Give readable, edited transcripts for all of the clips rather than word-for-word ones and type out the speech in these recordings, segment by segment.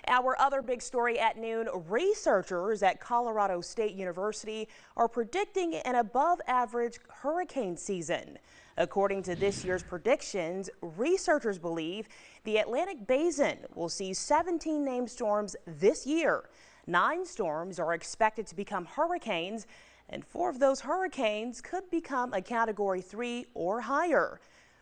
Our other big story at noon, researchers at Colorado State University are predicting an above-average hurricane season. According to this year's predictions, researchers believe the Atlantic basin will see 17 named storms this year. 9 storms are expected to become hurricanes, and 4 of those hurricanes could become a Category 3 or higher.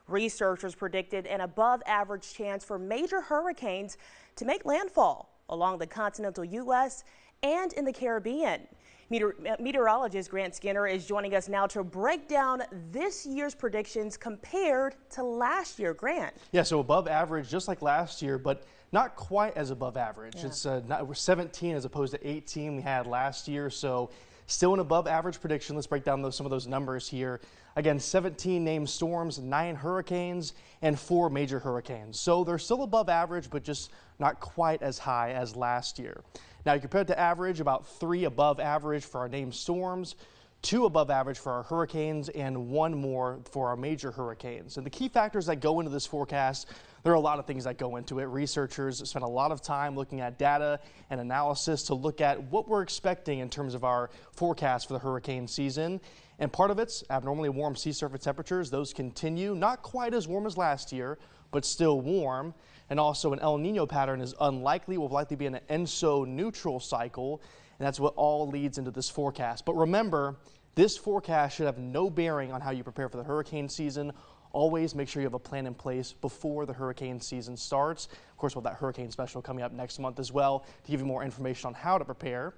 Researchers predicted an above-average chance for major hurricanes to make landfall along the continental U.S. and in the Caribbean. Meteorologist Grant Skinner is joining us now to break down this year's predictions compared to last year. Grant. Yeah, so above average, just like last year, but not quite as above average. Yeah. It's we're 17 as opposed to 18 we had last year, so still an above average prediction. Let's break down some of those numbers here. Again, 17 named storms, 9 hurricanes, and 4 major hurricanes. So they're still above average, but just not quite as high as last year. Now, compared to average, about 3 above average for our named storms, 2 above average for our hurricanes, and 1 more for our major hurricanes. And the key factors that go into this forecast, there are a lot of things that go into it. Researchers spend a lot of time looking at data and analysis to look at what we're expecting in terms of our forecast for the hurricane season. And part of it's abnormally warm sea surface temperatures. Those continue, not quite as warm as last year, but still warm. And also an El Nino pattern is unlikely, will likely be an ENSO neutral cycle. And that's what all leads into this forecast. But remember, this forecast should have no bearing on how you prepare for the hurricane season. Always make sure you have a plan in place before the hurricane season starts. Of course, we'll have that hurricane special coming up next month as well to give you more information on how to prepare.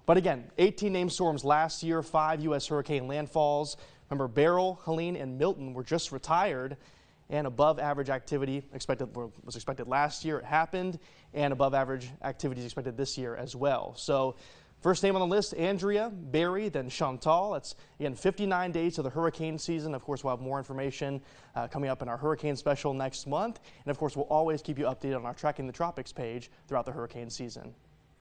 But again, 18 named storms last year, 5 U.S. hurricane landfalls. Remember, Beryl, Helene, and Milton were just retired, and above average activity was expected last year. It happened, and above average activity is expected this year as well. So first name on the list, Andrea, Barry, then Chantal. That's, again, 59 days to the hurricane season. Of course, we'll have more information coming up in our hurricane special next month. And of course, we'll always keep you updated on our Tracking the Tropics page throughout the hurricane season.